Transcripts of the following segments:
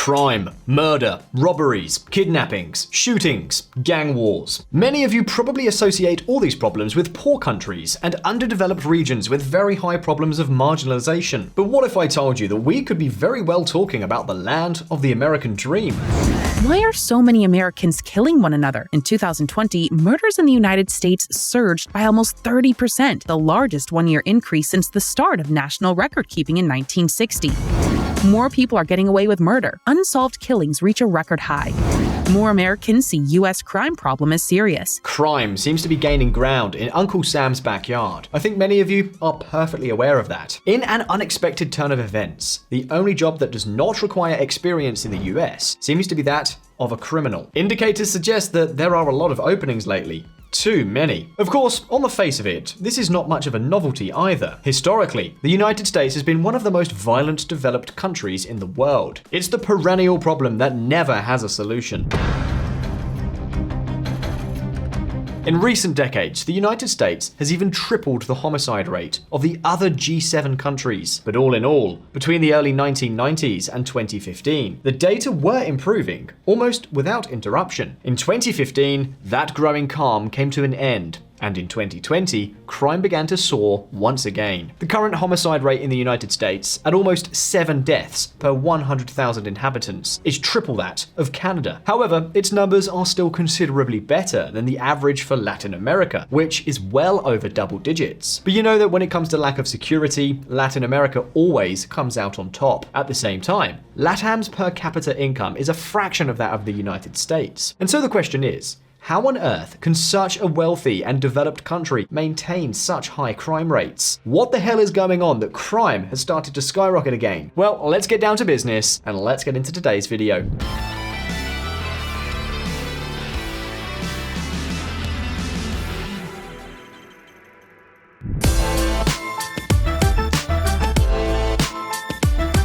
Crime, murder, robberies, kidnappings, shootings, gang wars. Many of you probably associate all these problems with poor countries and underdeveloped regions with very high problems of marginalisation. But what if I told you that we could be very well talking about the land of the American dream? Why are so many Americans killing one another? In 2020, murders in the United States surged by almost 30%, the largest one-year increase since the start of national record-keeping in 1960. More people are getting away with murder. Unsolved killings reach a record high. More Americans see U.S. crime problem as serious. Crime seems to be gaining ground in Uncle Sam's backyard. I think many of you are perfectly aware of that. In an unexpected turn of events, the only job that does not require experience in the US seems to be that of a criminal. Indicators suggest that there are a lot of openings lately. Too many. Of course, on the face of it, this is not much of a novelty either. Historically, the United States has been one of the most violent developed countries in the world. It's the perennial problem that never has a solution. In recent decades, the United States has even tripled the homicide rate of the other G7 countries. But all in all, between the early 1990s and 2015, the data were improving, almost without interruption. In 2015, that growing calm came to an end. And in 2020, crime began to soar once again. The current homicide rate in the United States, at almost 7 deaths per 100,000 inhabitants, is triple that of Canada. However, its numbers are still considerably better than the average for Latin America, which is well over double digits. But you know that when it comes to lack of security, Latin America always comes out on top. At the same time, LATAM's per capita income is a fraction of that of the United States. And so the question is, how on earth can such a wealthy and developed country maintain such high crime rates? What the hell is going on that crime has started to skyrocket again? Well, let's get down to business and let's get into today's video.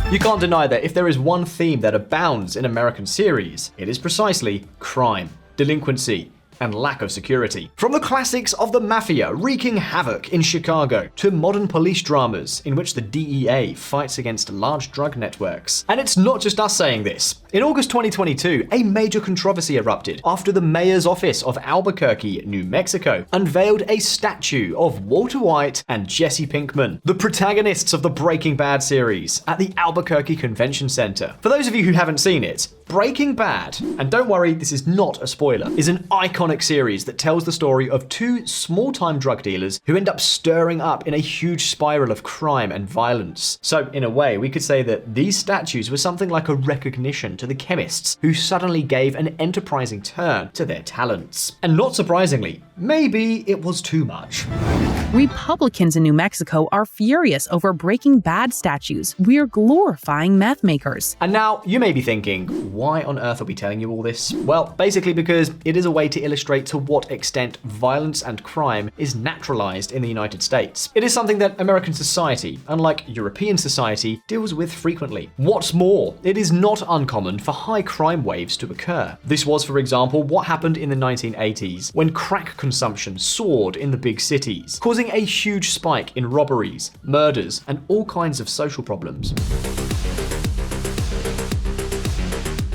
You can't deny that if there is one theme that abounds in American series, it is precisely crime, delinquency, and lack of security. From the classics of the mafia wreaking havoc in Chicago to modern police dramas in which the DEA fights against large drug networks. And it's not just us saying this. In August 2022, a major controversy erupted after the mayor's office of Albuquerque, New Mexico, unveiled a statue of Walter White and Jesse Pinkman, the protagonists of the Breaking Bad series, at the Albuquerque Convention Center. For those of you who haven't seen it, Breaking Bad, and don't worry, this is not a spoiler, is an iconic series that tells the story of two small-time drug dealers who end up stirring up in a huge spiral of crime and violence. So, in a way, we could say that these statues were something like a recognition to the chemists who suddenly gave an enterprising turn to their talents. And not surprisingly, maybe it was too much. Republicans in New Mexico are furious over Breaking Bad statues. We're glorifying meth makers. And now, you may be thinking, why on earth are we telling you all this? Well, basically because it is a way to illustrate to what extent violence and crime is naturalized in the United States. It is something that American society, unlike European society, deals with frequently. What's more, it is not uncommon for high crime waves to occur. This was, for example, what happened in the 1980s, when crack consumption soared in the big cities, causing a huge spike in robberies, murders, and all kinds of social problems.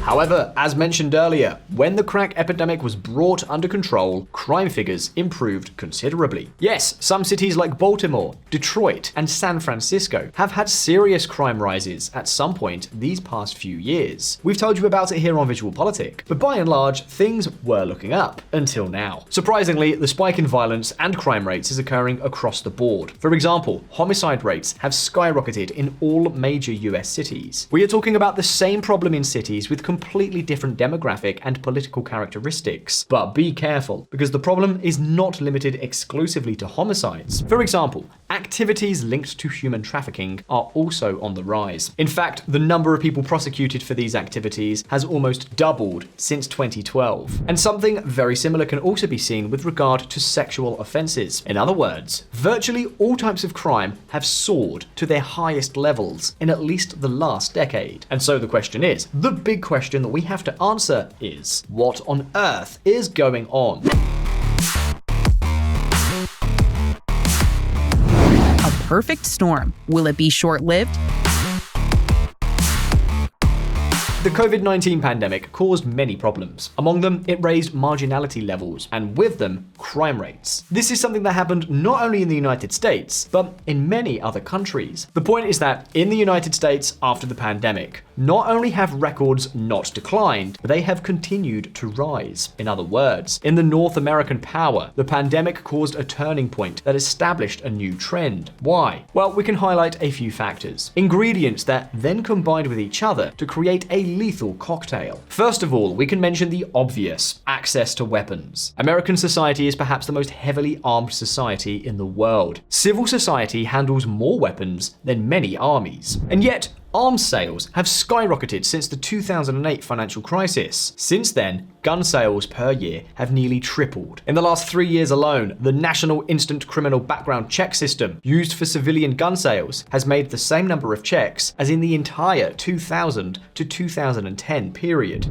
However, as mentioned earlier, when the crack epidemic was brought under control, crime figures improved considerably. Yes, some cities like Baltimore, Detroit, and San Francisco have had serious crime rises at some point these past few years. We've told you about it here on VisualPolitik, but by and large, things were looking up until now. Surprisingly, the spike in violence and crime rates is occurring across the board. For example, homicide rates have skyrocketed in all major US cities. We are talking about the same problem in cities with completely different demographic and political characteristics. But be careful, because the problem is not limited exclusively to homicides. For example, activities linked to human trafficking are also on the rise. In fact, the number of people prosecuted for these activities has almost doubled since 2012. And something very similar can also be seen with regard to sexual offenses. In other words, virtually all types of crime have soared to their highest levels in at least the last decade. And so the question is, the big question that we have to answer is, what on earth is going on? A perfect storm. Will it be short-lived? The COVID-19 pandemic caused many problems. Among them, it raised marginality levels, and with them, crime rates. This is something that happened not only in the United States, but in many other countries. The point is that in the United States after the pandemic, not only have records not declined, but they have continued to rise. In other words, in the North American power, the pandemic caused a turning point that established a new trend. Why? Well, we can highlight a few factors. Ingredients that then combined with each other to create a lethal cocktail. First of all, we can mention the obvious: access to weapons. American society is perhaps the most heavily armed society in the world. Civil society handles more weapons than many armies. And yet, arms sales have skyrocketed since the 2008 financial crisis. Since then, gun sales per year have nearly tripled. In the last 3 years alone, the National Instant Criminal Background Check system used for civilian gun sales has made the same number of checks as in the entire 2000 to 2010 period.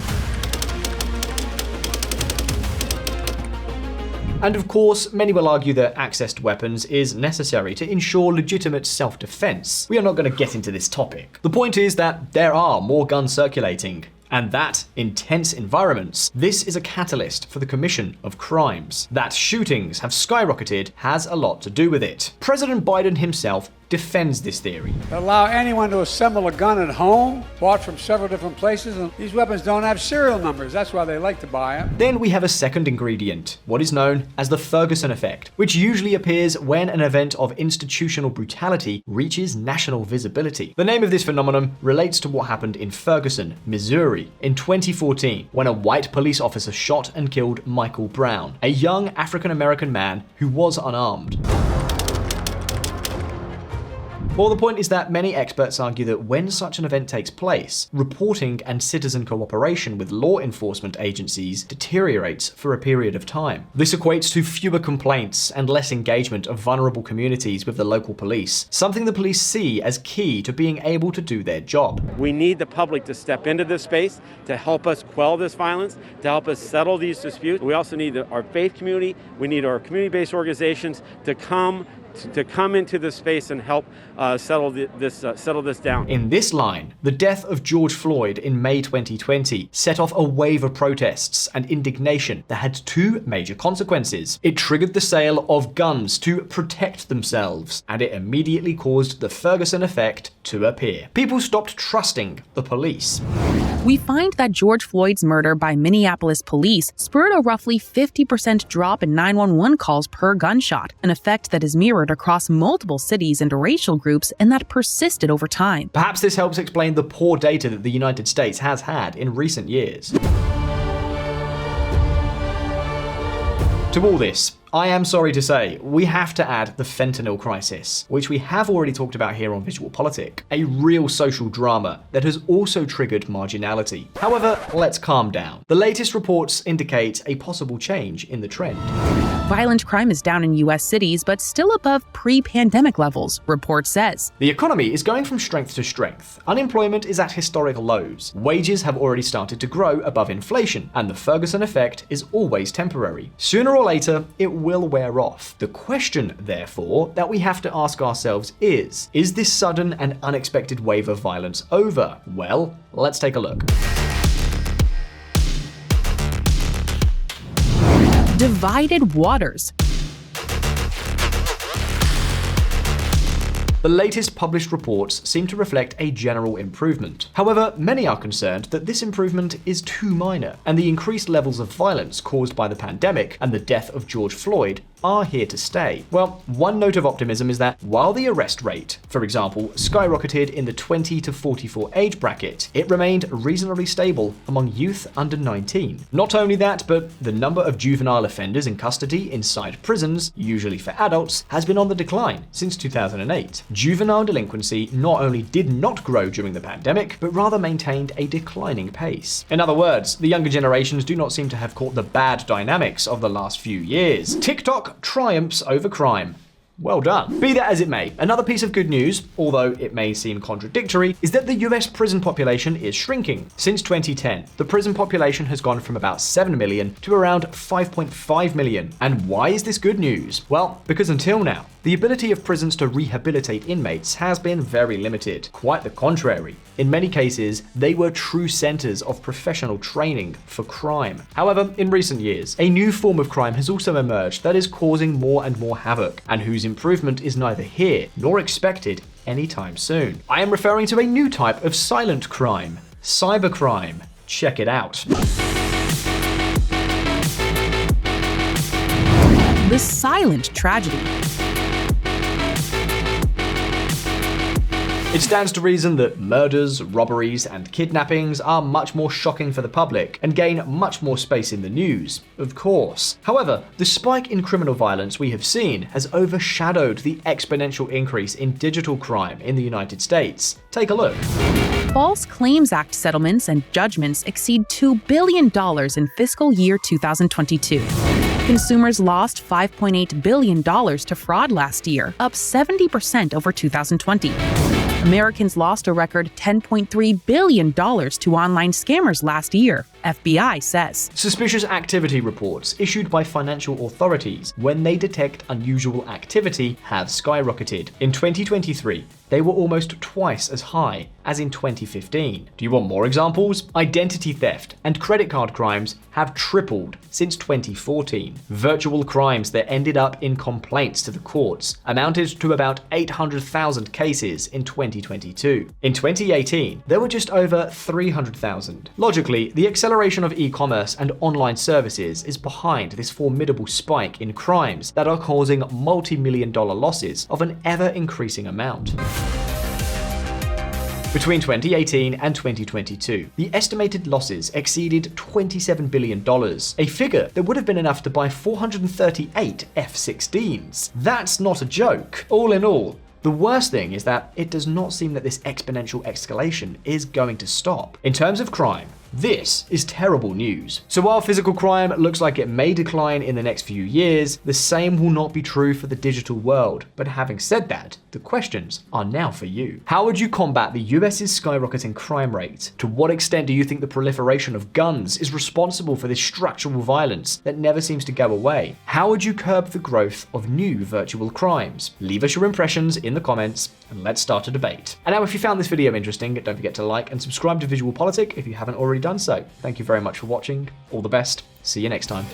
And of course, many will argue that access to weapons is necessary to ensure legitimate self-defense. We are not going to get into this topic. The point is that there are more guns circulating, and that, in tense environments, this is a catalyst for the commission of crimes. That shootings have skyrocketed has a lot to do with it. President Biden himself defends this theory. Allow anyone to assemble a gun at home, bought from several different places, and these weapons don't have serial numbers. That's why they like to buy them. Then we have a second ingredient, what is known as the Ferguson effect, which usually appears when an event of institutional brutality reaches national visibility. The name of this phenomenon relates to what happened in Ferguson, Missouri, in 2014, when a white police officer shot and killed Michael Brown, a young African-American man who was unarmed. Well, the point is that many experts argue that when such an event takes place, reporting and citizen cooperation with law enforcement agencies deteriorates for a period of time. This equates to fewer complaints and less engagement of vulnerable communities with the local police, something the police see as key to being able to do their job. We need the public to step into this space to help us quell this violence, to help us settle these disputes. We also need our faith community, we need our community-based organizations to come into this space and help settle this down. In this line, the death of George Floyd in May 2020 set off a wave of protests and indignation that had two major consequences. It triggered the sale of guns to protect themselves, and it immediately caused the Ferguson effect to appear. People stopped trusting the police. We find that George Floyd's murder by Minneapolis police spurred a roughly 50% drop in 911 calls per gunshot, an effect that is mirrored across multiple cities and racial groups and that persisted over time. Perhaps this helps explain the poor data that the United States has had in recent years. To all this, I am sorry to say, we have to add the fentanyl crisis, which we have already talked about here on VisualPolitik, a real social drama that has also triggered marginality. However, let's calm down. The latest reports indicate a possible change in the trend. Violent crime is down in US cities, but still above pre-pandemic levels, report says. The economy is going from strength to strength. Unemployment is at historic lows. Wages have already started to grow above inflation, and the Ferguson effect is always temporary. Sooner or later, it will wear off. The question, therefore, that we have to ask ourselves is this sudden and unexpected wave of violence over? Well, let's take a look. Divided waters. The latest published reports seem to reflect a general improvement. However, many are concerned that this improvement is too minor, and the increased levels of violence caused by the pandemic and the death of George Floyd are here to stay. Well, one note of optimism is that while the arrest rate, for example, skyrocketed in the 20 to 44 age bracket, it remained reasonably stable among youth under 19. Not only that, but the number of juvenile offenders in custody inside prisons, usually for adults, has been on the decline since 2008. Juvenile delinquency not only did not grow during the pandemic, but rather maintained a declining pace. In other words, the younger generations do not seem to have caught the bad dynamics of the last few years. TikTok triumphs over crime. Well done. Be that as it may, another piece of good news, although it may seem contradictory, is that the US prison population is shrinking. Since 2010, the prison population has gone from about 7 million to around 5.5 million. And why is this good news? Well, because until now, the ability of prisons to rehabilitate inmates has been very limited. Quite the contrary. In many cases, they were true centers of professional training for crime. However, in recent years, a new form of crime has also emerged that is causing more and more havoc, and whose improvement is neither here nor expected anytime soon. I am referring to a new type of silent crime, cybercrime. Check it out. The silent tragedy. It stands to reason that murders, robberies, and kidnappings are much more shocking for the public and gain much more space in the news, of course. However, the spike in criminal violence we have seen has overshadowed the exponential increase in digital crime in the United States. Take a look. False Claims Act settlements and judgments exceed $2 billion in fiscal year 2022. Consumers lost $5.8 billion to fraud last year, up 70% over 2020. Americans lost a record $10.3 billion to online scammers last year, FBI says. Suspicious activity reports issued by financial authorities when they detect unusual activity have skyrocketed. In 2023, they were almost twice as high as in 2015. Do you want more examples? Identity theft and credit card crimes have tripled since 2014. Virtual crimes that ended up in complaints to the courts amounted to about 800,000 cases in 2022. In 2018, there were just over 300,000. Logically, the acceleration of e-commerce and online services is behind this formidable spike in crimes that are causing multi-million-dollar losses of an ever-increasing amount. Between 2018 and 2022, the estimated losses exceeded $27 billion, a figure that would have been enough to buy 438 F-16s. That's not a joke. All in all, the worst thing is that it does not seem that this exponential escalation is going to stop. In terms of crime, this is terrible news. So while physical crime looks like it may decline in the next few years, the same will not be true for the digital world. But having said that, the questions are now for you. How would you combat the US's skyrocketing crime rate? To what extent do you think the proliferation of guns is responsible for this structural violence that never seems to go away? How would you curb the growth of new virtual crimes? Leave us your impressions in the comments and let's start a debate. And now if you found this video interesting, don't forget to like and subscribe to VisualPolitik if you haven't already done so. Thank you very much for watching. All the best. See you next time.